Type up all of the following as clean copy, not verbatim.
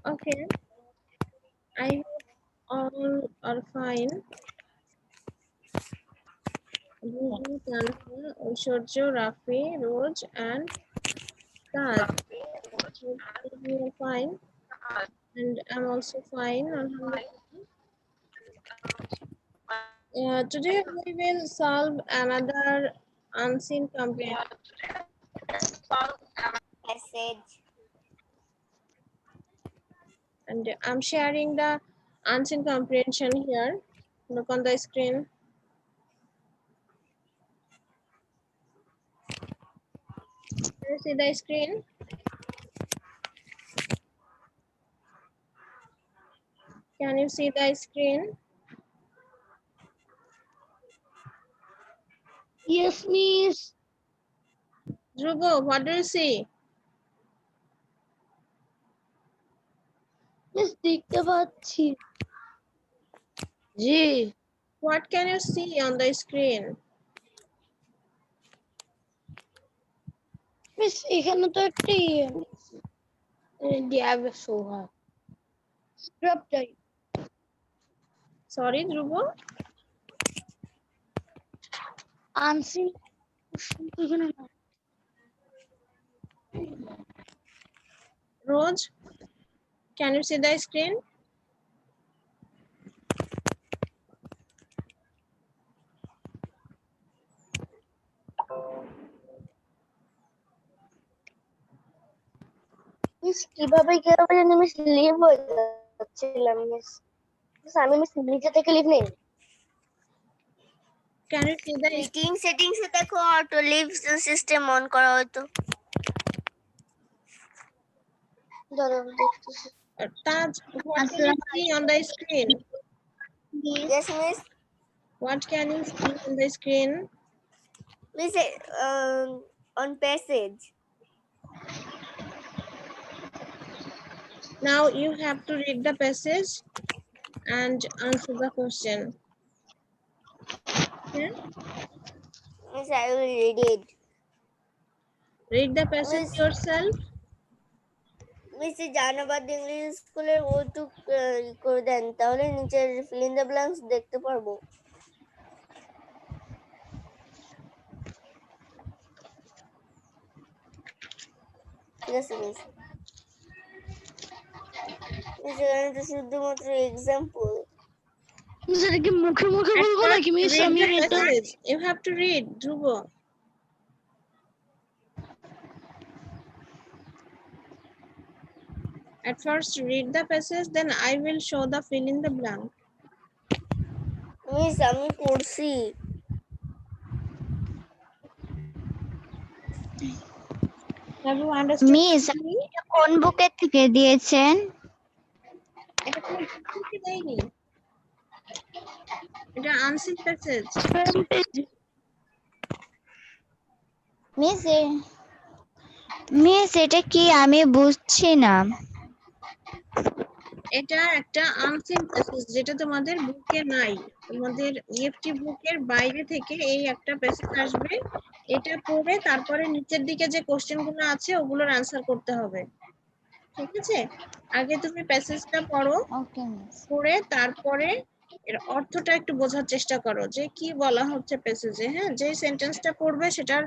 Okay, I hope all are fine. Bubu, Tanha, Oshorjo, Rafi, Roj, and Taj. Hope you are fine, and I'm also fine. Alhamdulillah. Today we will solve another unseen comprehension. Message. And I'm sharing the unseen comprehension here. Look on the screen. Can you see the screen? Can you see the screen? Yes, miss. Dhruvo, what do you see? Miss দেখতে পাচ্ছি। জি। What can you see on the screen? Miss এখানে তো একটি ডিয়াবে show হয়। Scrub type. Sorry, Dhruvo. Unseen এখানে না। Roj, can you see the screen? Miss কিভাবে জানি মিস লিভ হয়ে যাচ্ছিলাম মিস। মিস আমি মিস নিচে থেকে লিভ নেই। Can you see the meeting সেটিংসে দেখো অটো লিভ সিস্টেম অন করা হয়তো। দাঁড়াও দেখতেছি। Taj, what can you see on the screen? Yes, miss. What can you see on the screen? Miss, on passage. Now you have to read the passage and answer the question. Okay? Miss, I will read it. Read the passage Miss, yourself. Miss জানাবাদ English স্কুলের ওটুক করে দেন, তাহলে নিচের feel in the blanks দেখতে পারবো। ঠিক আছে মিস। মিস এখানে তো শুধুমাত্র এক্সাম্পল। মিস এটা কি মুখে মুখে At বলবো first, নাকি মিস read আমি the এটা passage. You have to read, Dhruvo. At first, read the passage, then I will show the fill in the blank. Miss আমি পড়ছি। Have you understood? Miss me? এটা কোন বুকের থেকে দিয়েছেন? এটা কোনো book থেকে দেয়নি। এটা unseen passage. মিস মিস এটা কি আমি বুঝছি না। এটা একটা unseen passage যেটা তোমাদের বুকে নাই। তোমাদের ইএফটি বুকের বাইরে থেকে এই একটা প্যাসেজ আসবে। এটা পড়ে তারপরে নিচের দিকে যে কোশ্চেনগুলো আছে ওগুলোর আনসার করতে হবে। ঠিক আছে? আগে তুমি প্যাসেজটা পড়ো, ওকে মিস। পড়ে তারপরে এর অর্থটা একটু বোঝার চেষ্টা করো যে কি বলা হচ্ছে প্যাসেজে। হ্যাঁ, যে সেন্টেন্সটা পড়বে সেটার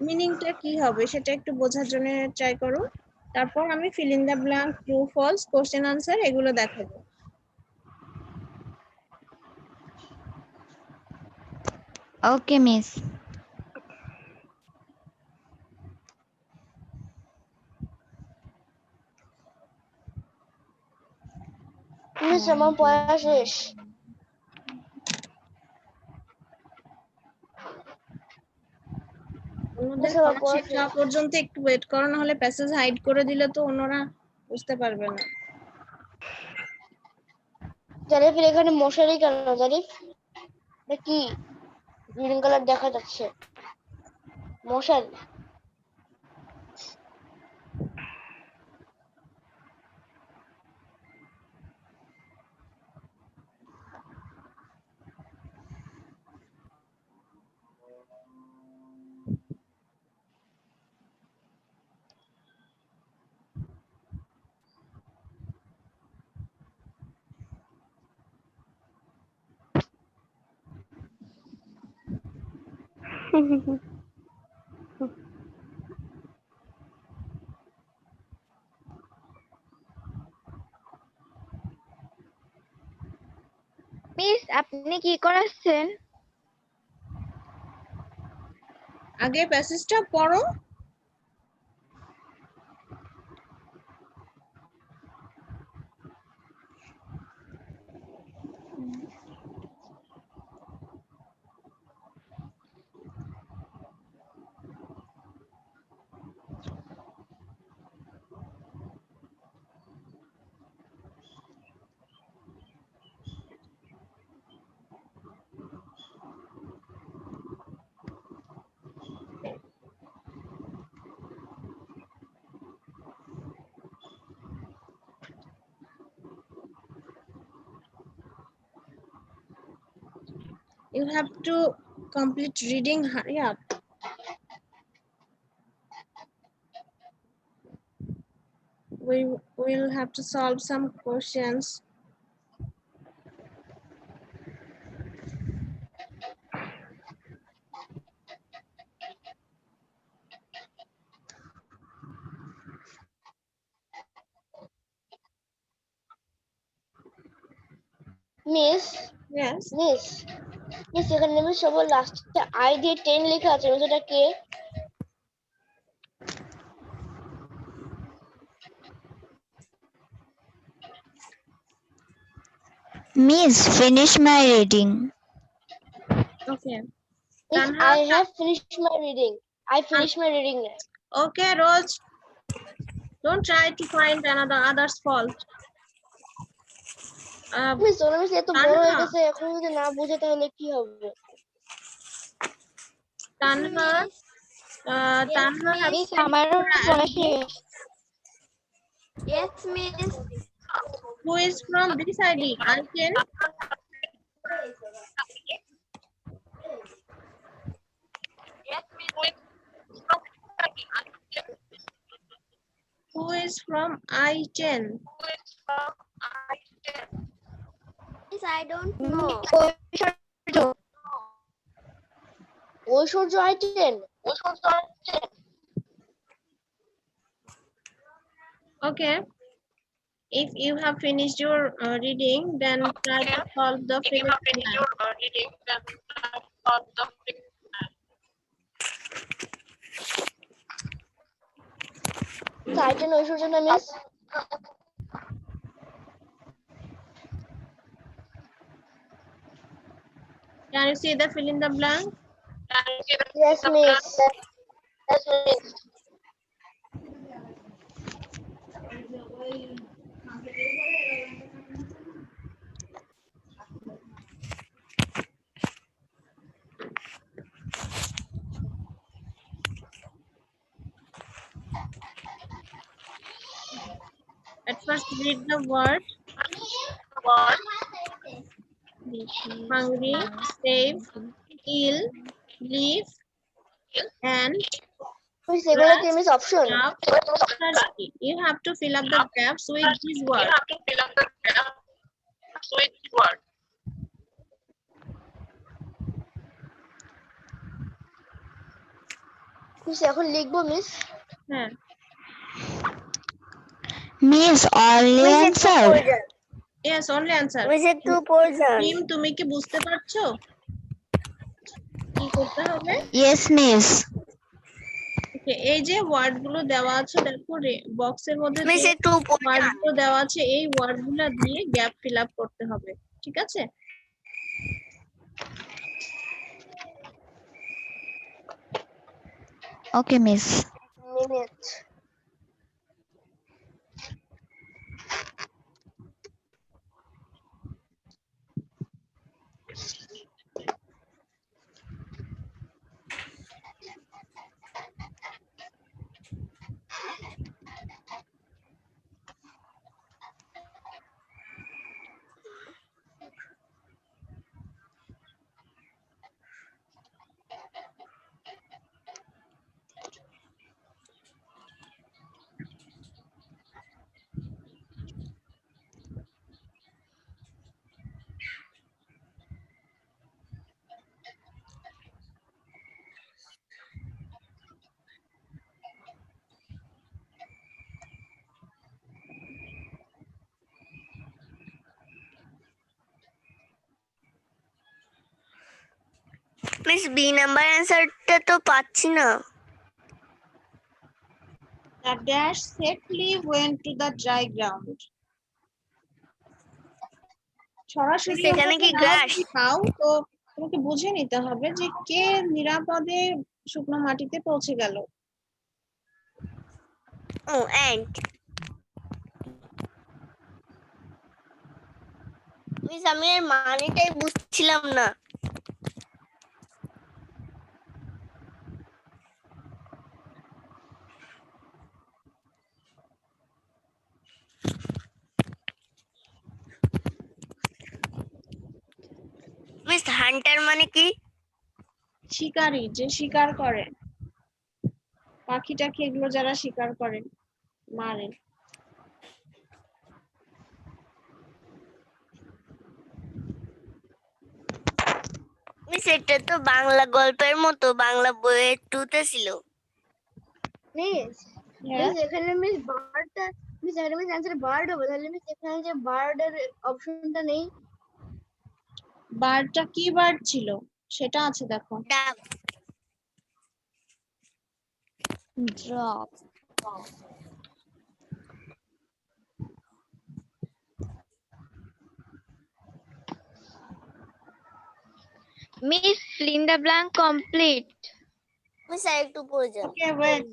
মিনিংটা কি হবে সেটা একটু বোঝার জন্য ট্রাই করো। তারপর আমি fill in the blank, true false, question answer এগুলো দেখাবো। ওকে মিস। মিস আমার পড়া শেষ। অন্যদের মিস আমার পড়া পড়া শেষ শেষ। হওয়া পর্যন্ত একটু ওয়েট করো, না হলে প্যাসেজ হাইড করে দিলে তো অন্যরা বুঝতে পারবে না। জারিফের এখানে মশারি কেন জারিফ? এটা কি গ্রিন কালার দেখা যাচ্ছে? মশারি। মিস আপনি কি করাচ্ছেন? আগে প্যাসেজটা পড়ো। You have to complete reading. Hurry up. We will have to solve some questions. Miss Yes. Miss miss এখানে আমি সবার লাস্টে আই দিয়ে 10 লেখা আছে মিস এটা কে? Miss, finish my reading. Okay. Miss Tanha, I have finished my reading. I finished my reading now. Okay, Rose. Don't try to find other's fault. Miss ওরা miss এত বড় হয়ে Tanha, গেছে এখন যদি না বুঝে তাহলে কি হবে? Tanha, Tanha has মিস আমারও পড়া শেষ। Yes, miss. who is from this ID? I10. Who is from I10? Miss, I don't know. Aishwarya I10 Okay. If you have finished your reading, then try to solve the fill in the blank. I10 ঐশ্বর্য না miss? Can you see the fill in the blank? Yes miss. At first, read the word hungry, save, ill, leave, and miss এগুলো কি miss option? up, thirsty. You have to fill up the gaps with these words. Miss এখন লিখবো miss? হ্যাঁ, Miss, only miss একটু answer. পড়ে যান। yes, only answer. Miss একটু পড়ে যান। টিম, তুমি কি বুঝতে পারছো কি করতে হবে? Yes, miss. Okay, এই যে ওয়ার্ড গুলো দেওয়া আছে, দেখো বক্সের মধ্যে মিস যে একটু পড়ে ওয়ার্ড যান। গুলো দেওয়া আছে, এই ওয়ার্ড গুলো দিয়ে গ্যাপ ফিল আপ করতে হবে। ঠিক আছে? Okay, miss. Minute. Miss B number অ্যান্সারটা তো পাচ্ছি না। The dash safely went to the dry ground. সরাসরি সেখানে কি ওটাকে নাও grass? যদি পাও তো তোমাকে বুঝে নিতে হবে যে কে নিরাপদে শুকনো মাটিতে পৌঁছে গেল। ও অ্যান্ট। মিস আমি এর মানেটাই বুঝছিলাম না। মিস হান্টার মানে কি? শিকারী, যে শিকার করে, পাখি টাখি এগুলো যারা শিকার করে, মারে। মিস এটা তো বাংলা গল্পের মতো, বাংলা বইয়ের 2 তে ছিল। মিস হ্যাঁ, এখানে মিস বার্ডটা মিস এখানে মিস অ্যান্সার বার্ড হবে, তাহলে মিস এখানে যে বার্ডের অপশনটা নেই। বার্ডটা কি বার্ড ছিল সেটা আছে দেখো। ডাব। Drop. Miss, fill in the blank complete. Miss আর একটু প্রয়োজন। Okay, wait.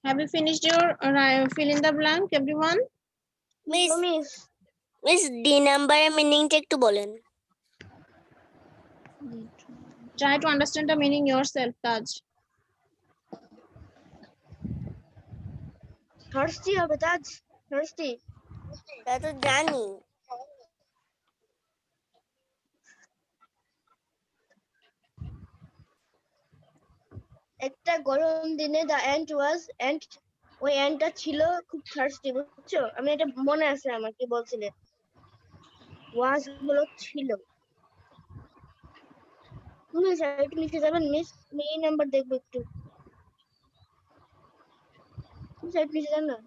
Have you finished your fill in the blank, everyone? Miss miss miss D নাম্বারের মিনিংটা একটু বলেন। Try to understand the meaning yourself, Taj. Thirsty হবে, তাজ thirsty. তা তো জানি। একটা গরম দিনে দ্য অ্যান্ট ওয়াজ অ্যান্ট, ওই অ্যান্টটা ছিল খুব থার্স্টি, বুঝছো? আমি এটা মনে আছে আমার কি বলছিলে, ওয়াজ হলো ছিল। মিস একটু নিচে যাবেন মিস, এই নাম্বার দেখবো একটু। মিস একটু নিচে যান না।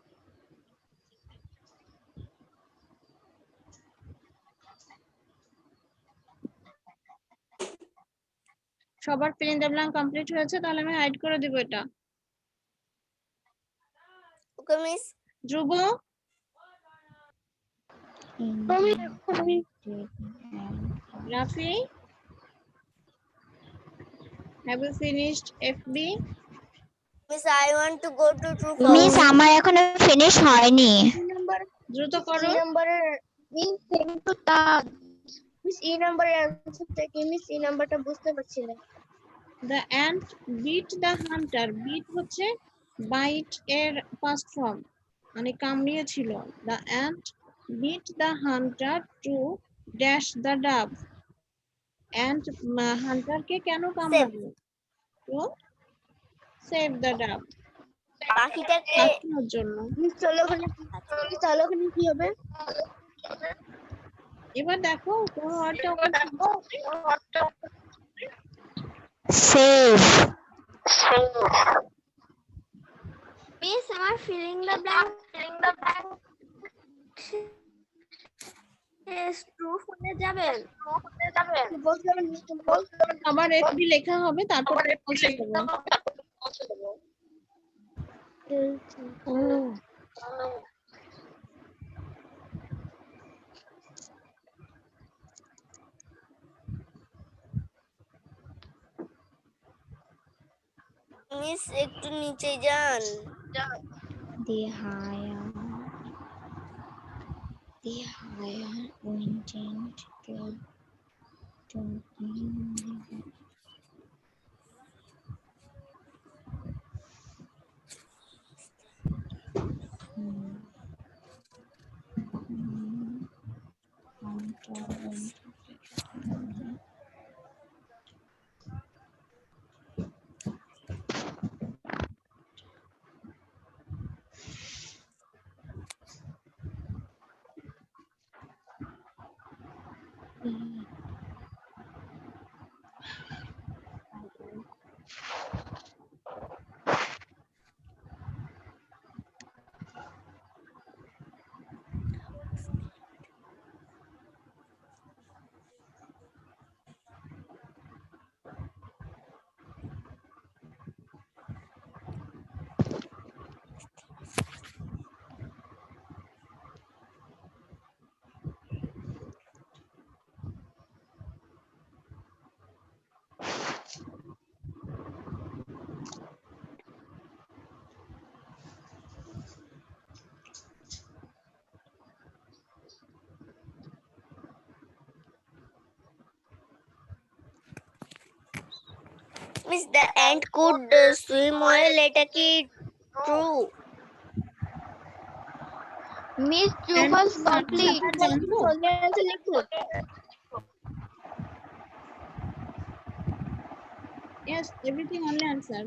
সবার fill in the blank complete হয়েছে, তাহলে আমি হাইড করে দিব এটা। Okay miss. Dhruv, Rafi, have you finished FB? Miss I want to go to true miss false. আমার এখনো ফিনিশ হয়নি। নাম্বার দ্রুত করো। ই নাম্বারের মিস ই নাম্বারের অ্যানসারটা কি মিস? ই নাম্বারটা বুঝতে পারছি না। The ant beat the hunter. Beat হচ্ছে bite এর past form, মানে কামড়িয়েছিল। The ant beat the hunter to dash the dove. Ant হান্টারকে কেন কামড়ালো? To save the dove. পাখিটাকে বাঁচানোর জন্য। মিস চলো ওখানে, তাহলে ওখানে কি হবে? এবার দেখো কোন ওয়ার্ডটা সেভ। মিস আমার ফিলিং দ্য ব্ল্যাঙ্ক ট্রু ফোনে যাবেন, বলতে যাবেন মিস, আবার FB লেখা হবে, তারপর পৌঁছে দেবো। মিস একটু নিচে যান। The higher went to Miss, the ant could swim well. এটা কি true? Miss, true And false complete. সাঁতার জানতো? only answer লিখবো? Yes, everything only answer.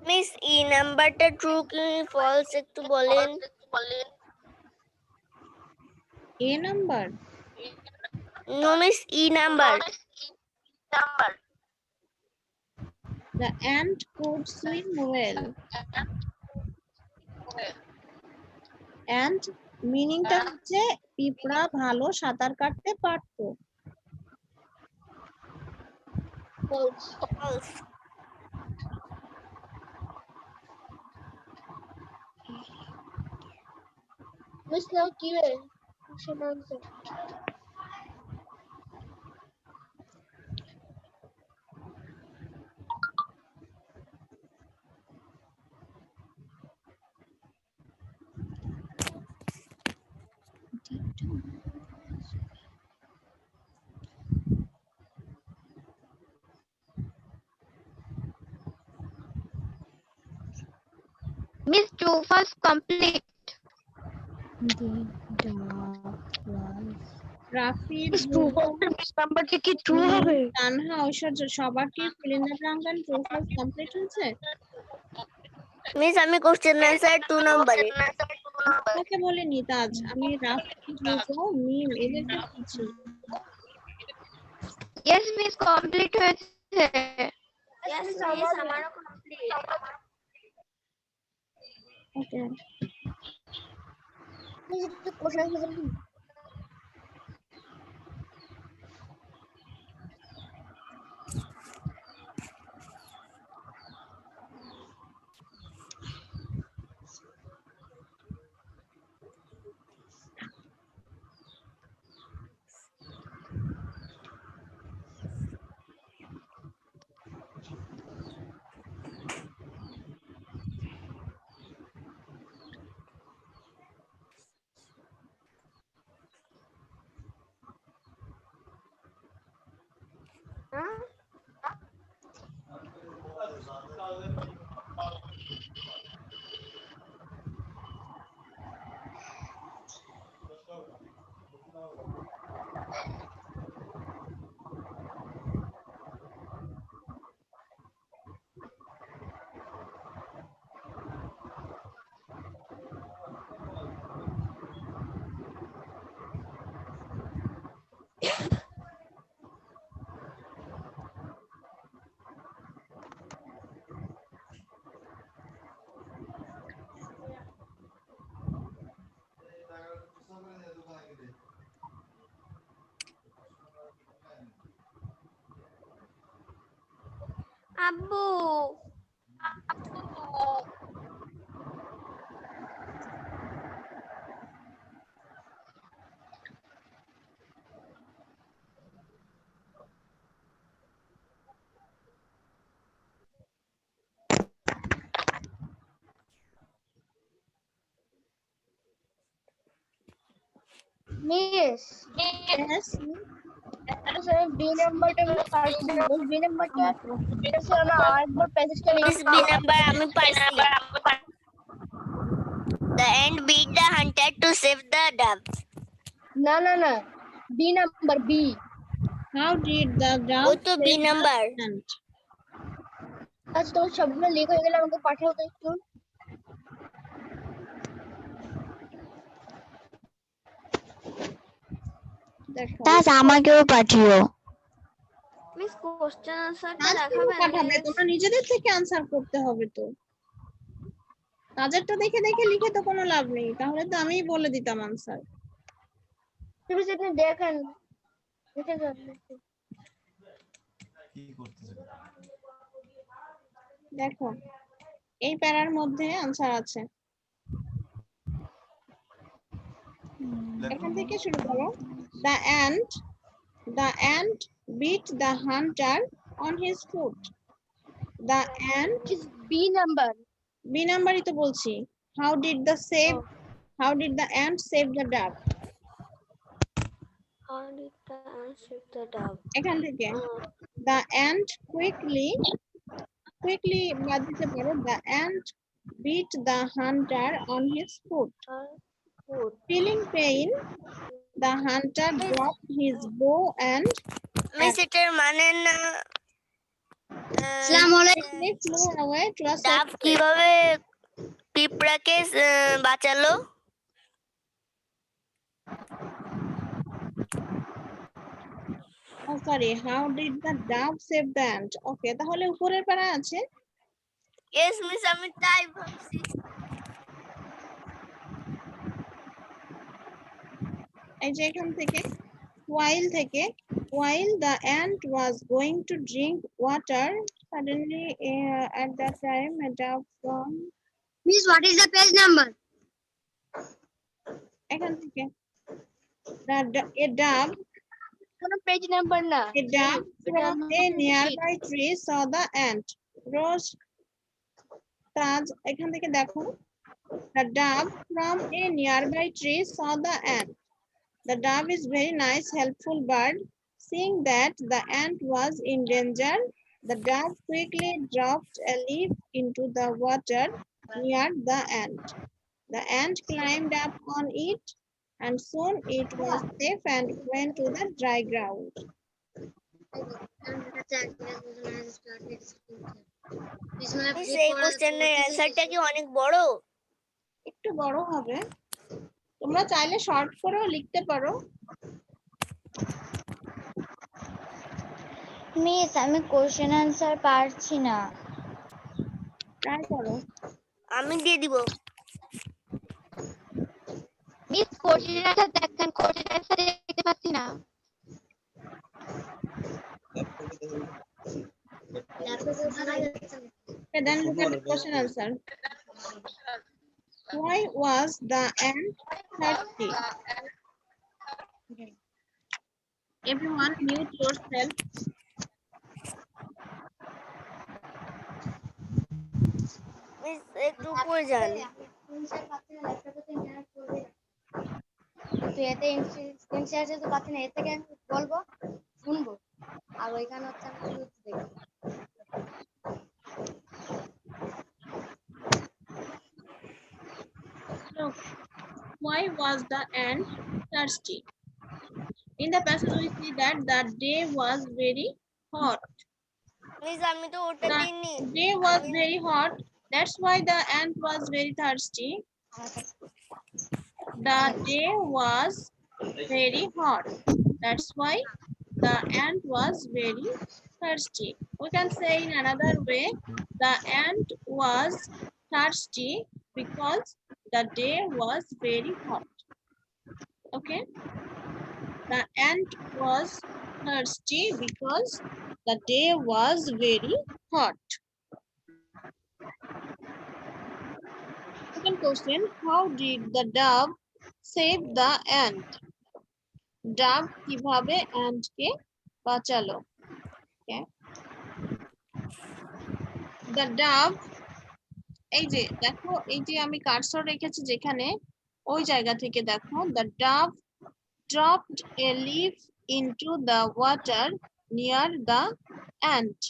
Miss, E নাম্বারটা true কি false একটু বলেন। A number. No, Miss, E number. The ant could swim well. And মিনিংটা হচ্ছে পিঁপড়া ভালো সাঁতার কাটতে পারতো। False. False. Miss now কি রে? Question answer. Miss, true false complete. রাফির নাম্বারটা কি true হবে? তানহা ঐশ্বর্য সবার কি fill in the blank and true false complete হয়েছে? Miss, আমি কোশ্চেন অ্যান্সার 2 নম্বরে। আপনাকে বলিনি তাজ, আমি রাফি ধ্রুব মিম এদেরকে বলছি। Yes, Miss, complete হয়েছে। Yes, Miss, আমারও কমপ্লিট। ওকে, Miss একটু question answer বলুন। আব্বু, Miss, yes, স্যার বি নাম্বারটা আমি পারছি না। বি নাম্বারটা স্যার না আরেকবার প্যাসেজটা Miss, B নাম্বার আমি পারছি। The ant beat the hunter to save the doves. না না না B number B. how did the ও dove তো B save the number. ant? আচ্ছা তোমার সবগুলো লেখা হয়ে গেলে আমাকে পাঠাও তো একটু। দেখো তাজ আমাকেও পাঠিও। মিস, কোশ্চেন আনসারটা তাজ কেন দেখাবেন? পাঠাবে? তোমরা নিজেদের থেকে আনসার করতে হবে তো। তাদেরটা দেখে দেখে লিখে তো কোনো লাভ নেই, তাহলে তো আমিই বলে দিতাম আনসার। তুমি সেটা দেখেন লিখে যান। দেখো এই প্যারার মধ্যে আনসার আছে, এখান থেকে শুরু করো। The ant beat the hunter on his foot. The ant, Which is B number. B নাম্বারই তো বলছি। How did the ant save the dove? How did the ant save the dove? এখান থেকে the ant quickly বাদ দিতে পারো, the ant beat the hunter on his foot. Foot. Feeling pain, the hunter dropped his bow and miss এটার মানে না quickly flew away to a ডাব safe place. কিভাবে পিঁপড়াকে বাঁচালো? Oh, sorry, how did the dove save the ant? Okay, তাহলে উপরের পারা আছে। ইয়েস মিস আমি তাই ভাবছি। এই যে এখান থেকে while the ant was going to drink water, suddenly at that time a dove from Miss, what is the page number? এখান থেকে a dove কোনো page number না। from a nearby tree saw the ant. Rose তাজ এখান থেকে দেখো, the dove from a nearby tree saw the ant. The dove is very nice, helpful bird. Seeing that the ant was in danger, the dove quickly dropped a leaf into the water near the ant. The ant climbed up on it, and soon it was safe and went to the dry ground. Miss এই কোশ্চেনের অ্যানসারটা কি অনেক বড়? একটু বড় হবে, তোমরা চাইলে শর্ট করেও লিখতে পারো। মিস আমি কোশ্চেন আনসার পারছি না। ট্রাই করো। আমি দিয়ে দিব। মিস কোশ্চেন আনসার দেখেন, কোশ্চেন আনসার দেখতে পাচ্ছি না। Okay, then look at the question answer. Why was the ant thirsty? Everyone mute yourself. Miss একটু উপরে যান। তো এতে স্ক্রিন শেয়ার যেতে পাচ্ছি না, এর থেকে আমি বলবো শুনবো, আর ওইখানে হচ্ছে আমি দেখবো। Look, why was the ant thirsty? In the passage we see that the day was very hot. Miss আমি তো ওটা দিইনি। The day was very hot. That's why the ant was very thirsty. The day was very hot. That's why the ant was very thirsty. We can say in another way, the ant was thirsty because the day was very hot. Okay? The ant was thirsty because the day was very hot. Second question, how did the dove save the ant? Dove কিভাবে ant কে বাঁচালো? Okay. The dove, এই যে দেখো, এই যে আমি cursor রেখেছি যেখানে, ওই জায়গা থেকে দেখো, the dove dropped a leaf into the water near the ant.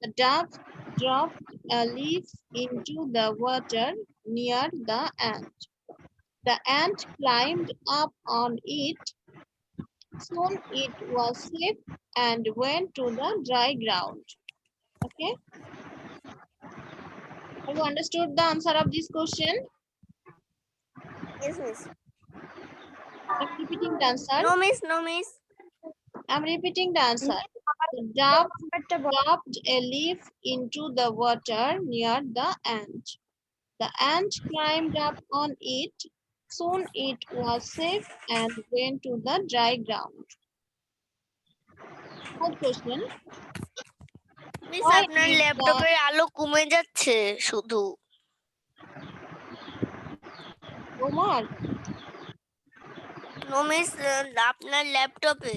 The dove dropped a leaf into the water near the ant. The ant climbed up on it. Soon it was safe and went to the dry ground. Okay? Have you understood the answer of this question? Yes miss. I'm repeating the answer. No miss, no miss. I'm repeating the answer. The dove dropped a leaf into the water near the ant. The ant climbed up on it. Soon it was safe and went to the dry ground. Third question. Miss Why আপনার is ল্যাপটপের আলো কমে যাচ্ছে শুধু। Omar, no miss আপনার ল্যাপটপে।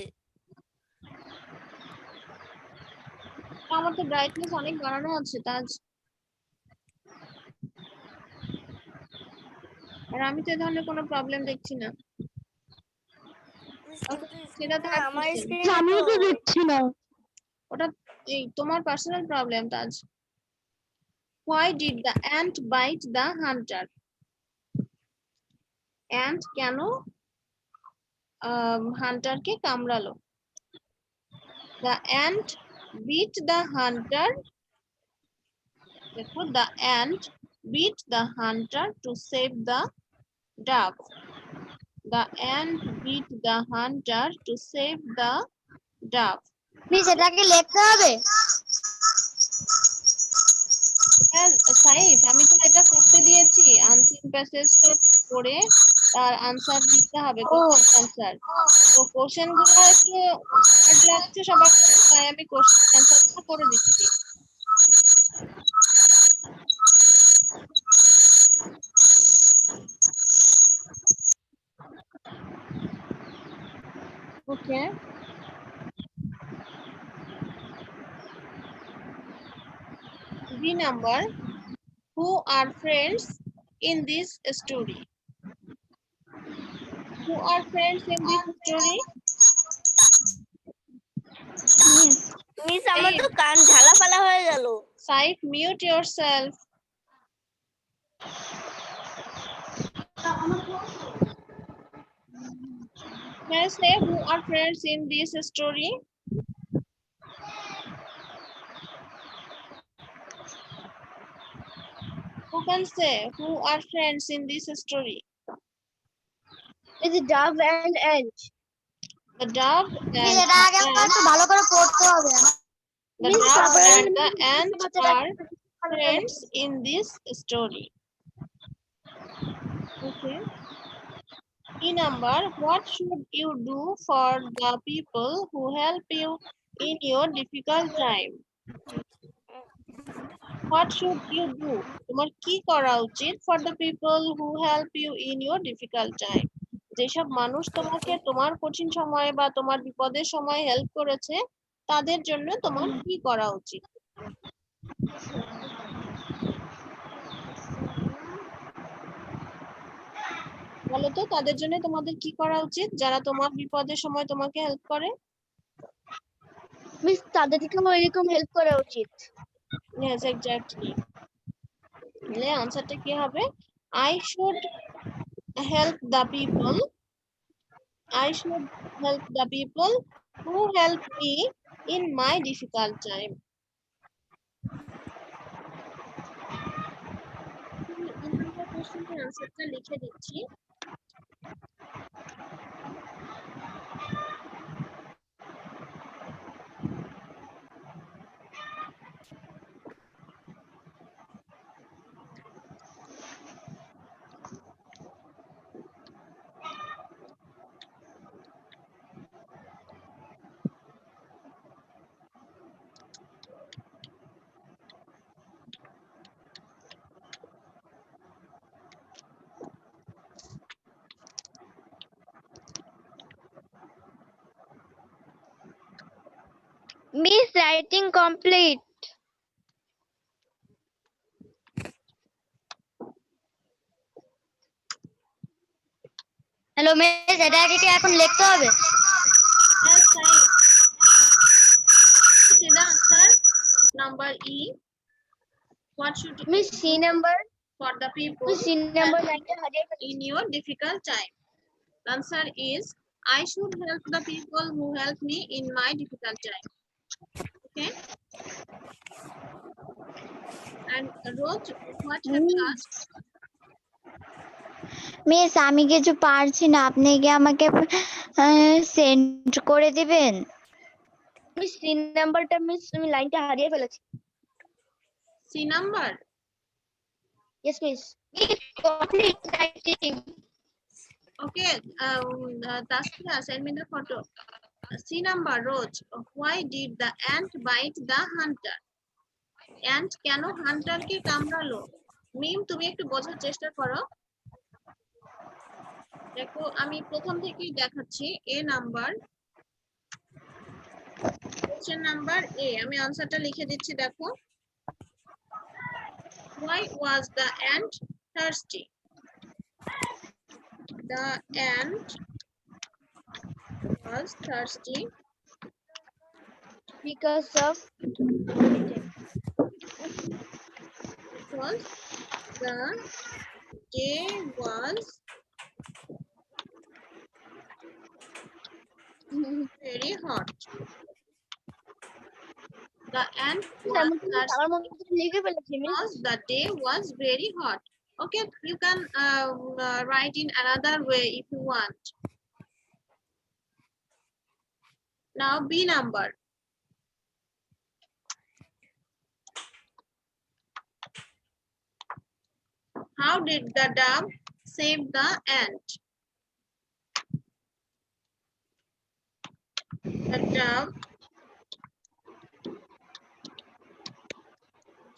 আমার তো ব্রাইটনেস অনেক বাড়ানো আছে তাজ, আর আমি তো এই ধরনের কোনো প্রবলেম দেখছি না। সেটা তোমার আমার problem। স্ক্রিনে আমিও তো দেখছি না। ওটা এই তোমার personal problem Taj. Why did the ant bite the hunter? Ant কেন হান্টারকে কামড়ালো? The ant beat the hunter. দেখো, the ant beat the hunter to save the dove. The ant beat the hunter to save the dove. Miss এটাকে লিখতে হবে? হ্যাঁ সাইফ, আমি তো এটা করতে দিয়েছি, আনসিন প্যাসেজটা পড়ে তার আনসার লিখতে হবে, আনসার। তো কোশ্চেন গুলো একটু হার্ড লাগছে সবার কাছে, তাই আমি কোশ্চেন অ্যান্সারটা করে দিচ্ছি। ওকে, B number. Who are friends in this story? Who are friends in this story? Miss আমার তো কান ঝালাপালা হয়ে গেল। Saif, mute yourself. Can I say who are friends in this story? Who can say who are friends in this story? Is it dove and ant? The dove and এটা আগে একটু ভালো করে পড়তে হবে। the dove and the ant are friends in this story. Okay. E number. What should you do for the people who help you in your difficult time? What should you do? তোমার কি করা উচিত for the people who help you in your difficult time? যেসব মানুষ তোমাকে তোমার কঠিন সময়ে বা তোমার বিপদের সময় হেল্প করেছে, তাদের জন্য তোমার কি করা উচিত? বলো তো, তাদের জন্য তোমাদের কি করা উচিত যারা তোমার বিপদের সময় তোমাকে হেল্প করে? মিস তাদেরকেও এরকম হেল্প করা উচিত। Yes, exactly. তাহলে আনসারটা কি হবে? I should help the people. I should help the people who help me in my difficult time. কোশ্চেনের আনসারটা লিখে দিচ্ছি। Miss, writing complete. Hello miss এটাকে কি এখন লিখতে হবে? Yes, right. See the answer. Number E. What should you miss C number, for the people miss C number 9টা হারিয়ে in your difficult time? The answer is I should help the people who help me in my difficult time. Okay. And Roj, what have you asked? Miss আমি কিছু পারছি না, আপনি কি আমাকে send করে দিবেন? মিস সি নাম্বারটা মিস আমি লাইনটা হারিয়ে ফেলেছি। C number. Yes miss. Miss, complete writing. Okay. Taskia, send me the photo. C number, Roj. Why did the ant bite the hunter? Ant কেন হান্টারকে কামড়ালো? মিম, তুমি একটু বোঝার চেষ্টা করো। দেখো, আমি প্রথম থেকেই দেখাচ্ছি। A number, Question number A. আমি আনসারটা লিখে দিচ্ছি দেখো। Why was the ant thirsty? The ant was thirsty because of because the day was very hot. The ant was thirsty আমার মধ্যে লিখে ফেলেছি miss because the day was very hot. Okay, you can write in another way if you want. Now B number. How did the dove save the ant? The dove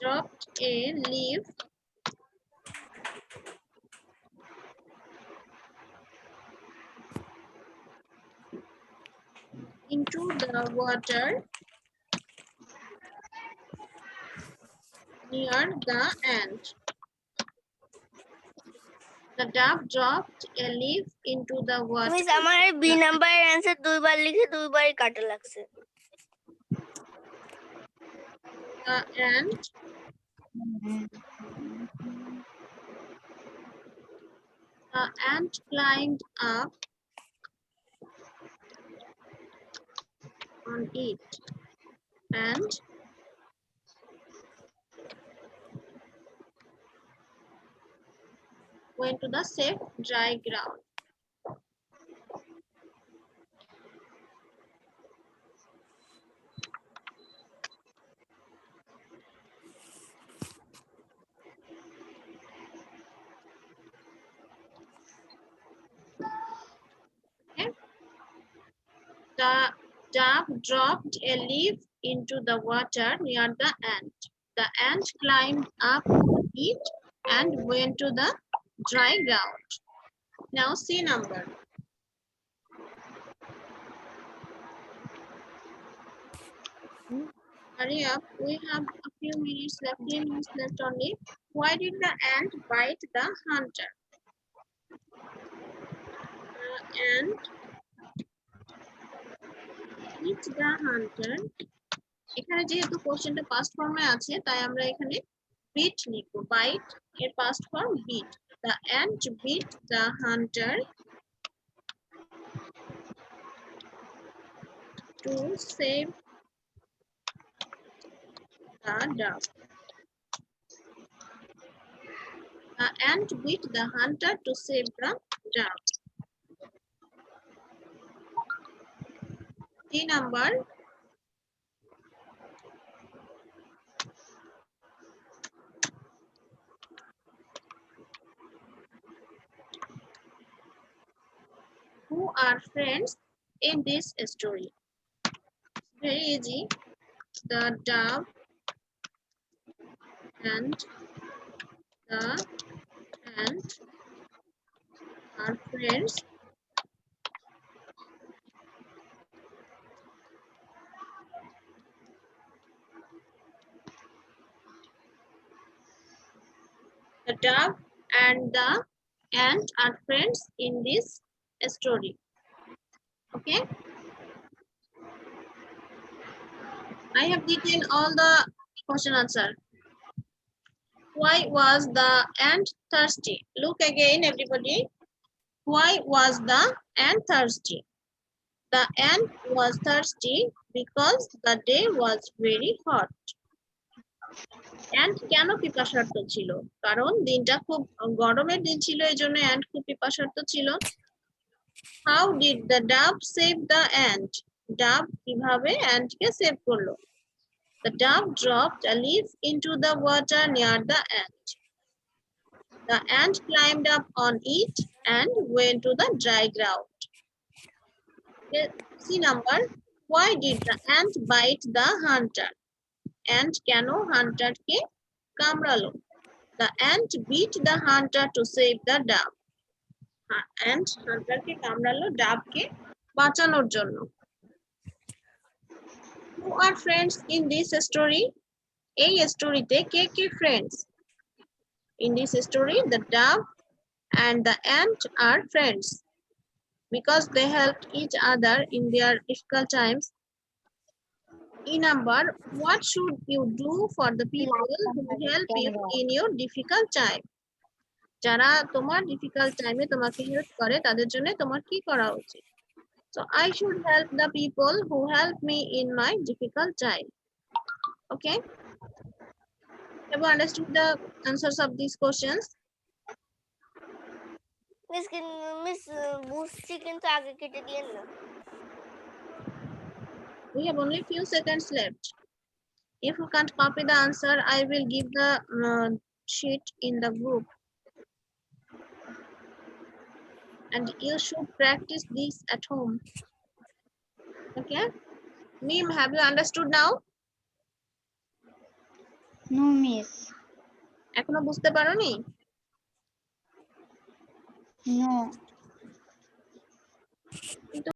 dropped a leaf into the water near the ant. The dove dropped a leaf into the water. Miss আমার B নাম্বারের answer দুইবার লিখে দুইবারই কাটা লাগছে। The ant climbed up on it and went to the safe dry ground. Okay. The dove dropped a leaf into the water near the ant. The ant climbed up on it and went to the dry ground. Now C number. Hurry up, we have a few minutes left, 3 minutes left only. Why did the ant bite the hunter? The ant bit the hunter. এখানে যেহেতু কোশ্চেনটা past ফর্মে আছে তাই আমরা এখানে bit লিখব। Bite এর past form bit. The ant bit the hunter to save the dove. The ant bit the hunter to save the dove. D number. Who are friends in this story? Very easy. The dove and the ant are friends. The dove and the ant are friends in this story. Okay. I have written all the question answer. Why was the ant thirsty? Look again, everybody. Why was the ant thirsty? The ant was thirsty because the day was very hot. Ant কেন পিপাসার্ত ছিল? কারণ দিনটা খুব গরমের দিন ছিল, এজন্য ant খুব পিপাসার্ত ছিল। How did the dove save the ant? Dove কিভাবে ant কে সেভ করলো? The dove dropped a leaf into the water near the ant. The ant climbed up on it and went to the dry ground. See number. Why did the ant bite the hunter? Ant কেন hunter কে কামড়ালো? The ant beat the hunter to save the dove. Ant hunter কে কামড়ালো dove কে বাঁচানোর জন্য। Who are friends in this story? এই স্টোরিতে কে কে friends? In this story, the dove and the ant are friends because they helped each other in their difficult times. E number, what should you do for the people who help you in your difficult time? যারা তোমার difficult time এ তোমাকে help করে তাদের জন্য তোমার কি করা উচিত? So I should help the people who help me in my difficult time. Okay? Have you understood the answers of these questions? Miss বুঝছি কিন্তু আগে কেটে দিয়েন না। We have only few seconds left. If you can't copy the answer, I will give the sheet in the group. And you should practice this at home. Okay? Neem, have you understood now? No, miss. এখনো বুঝতে পারোনি? No.